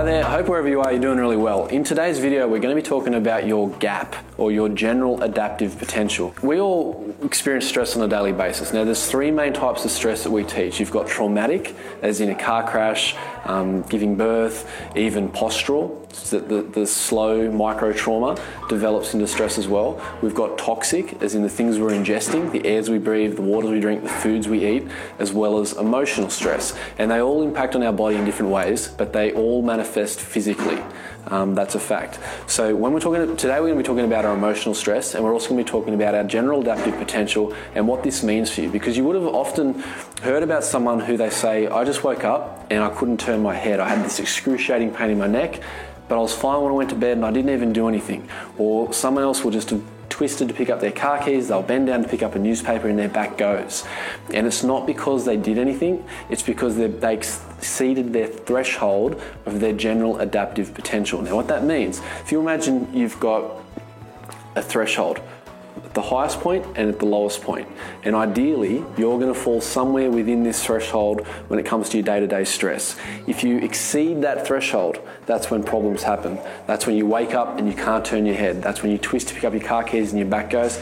Hi there, I hope wherever you are you're doing really well. In today's video we're going to be talking about your GAP, or your general adaptive potential. We all experience stress on a daily basis. Now there's three main types of stress that we teach. You've got traumatic, as in a car crash, giving birth, even postural, so the slow micro trauma develops into stress as well. We've got toxic, as in the things we're ingesting, the airs we breathe, the waters we drink, the foods we eat, as well as emotional stress. And they all impact on our body in different ways, but they all manifest physically. That's a fact. So when today we're going to be talking about our emotional stress, and we're also going to be talking about our general adaptive potential and what this means for you. Because you would have often heard about someone who they say, I just woke up and I couldn't turn my head. I had this excruciating pain in my neck, but I was fine when I went to bed and I didn't even do anything. Or someone else will just have twisted to pick up their car keys, they'll bend down to pick up a newspaper and their back goes. And it's not because they did anything, it's because they exceeded their threshold of their general adaptive potential. Now what that means, if you imagine you've got a threshold, at the highest point and at the lowest point. And ideally, you're going to fall somewhere within this threshold when it comes to your day-to-day stress. If you exceed that threshold, that's when problems happen. That's when you wake up and you can't turn your head. That's when you twist to pick up your car keys and your back goes.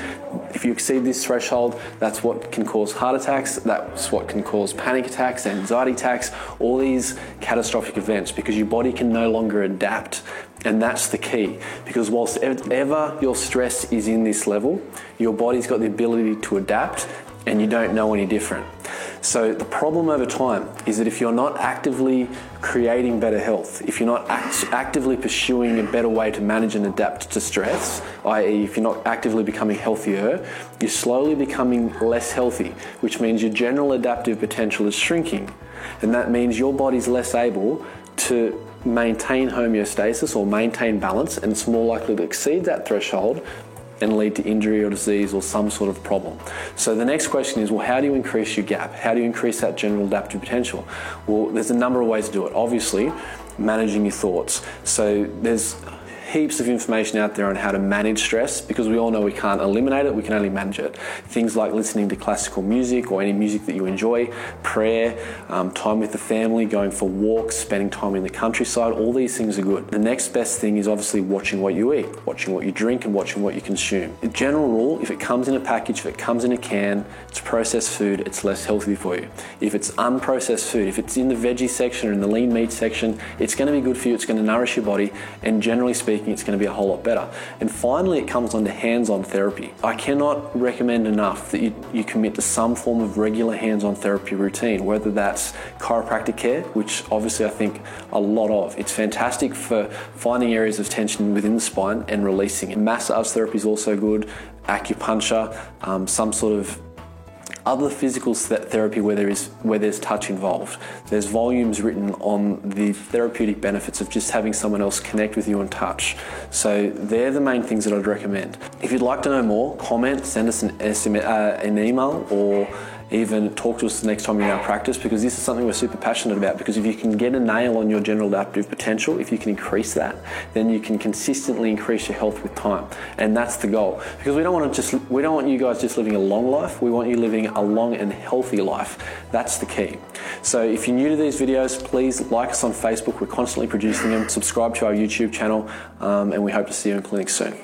If you exceed this threshold, that's what can cause heart attacks, that's what can cause panic attacks, anxiety attacks, all these catastrophic events, because your body can no longer adapt. And that's the key, because whilst ever your stress is in this level, your body's got the ability to adapt and you don't know any different. So the problem over time is that if you're not actively creating better health, if you're not actively pursuing a better way to manage and adapt to stress, i.e. if you're not actively becoming healthier, you're slowly becoming less healthy, which means your general adaptive potential is shrinking. And that means your body's less able to maintain homeostasis or maintain balance, and it's more likely to exceed that threshold and lead to injury or disease or some sort of problem. So the next question is, well, how do you increase your GAP? How do you increase that general adaptive potential? Well, there's a number of ways to do it. Obviously, managing your thoughts. So there's heaps of information out there on how to manage stress, because we all know we can't eliminate it, we can only manage it. Things like listening to classical music or any music that you enjoy, prayer, time with the family, going for walks, spending time in the countryside, all these things are good. The next best thing is obviously watching what you eat, watching what you drink, and watching what you consume. The general rule, if it comes in a package, if it comes in a can, it's processed food, it's less healthy for you. If it's unprocessed food, if it's in the veggie section or in the lean meat section, it's going to be good for you, it's going to nourish your body, and generally speaking, it's going to be a whole lot better. And finally, it comes on to hands-on therapy. I cannot recommend enough that you commit to some form of regular hands-on therapy routine, whether that's chiropractic care, which obviously I think a lot of. It's fantastic for finding areas of tension within the spine and releasing it. Massage therapy is also good, acupuncture, some sort of other physical therapy where there's touch involved. There's volumes written on the therapeutic benefits of just having someone else connect with you and touch. So they're the main things that I'd recommend. If you'd like to know more, comment, send us an email, or even talk to us the next time you're in our practice, because this is something we're super passionate about. Because if you can get a nail on your general adaptive potential, if you can increase that, then you can consistently increase your health with time. And that's the goal. Because we don't want you guys just living a long life, we want you living a long and healthy life. That's the key. So if you're new to these videos, please like us on Facebook, we're constantly producing them, subscribe to our YouTube channel, and we hope to see you in clinic soon.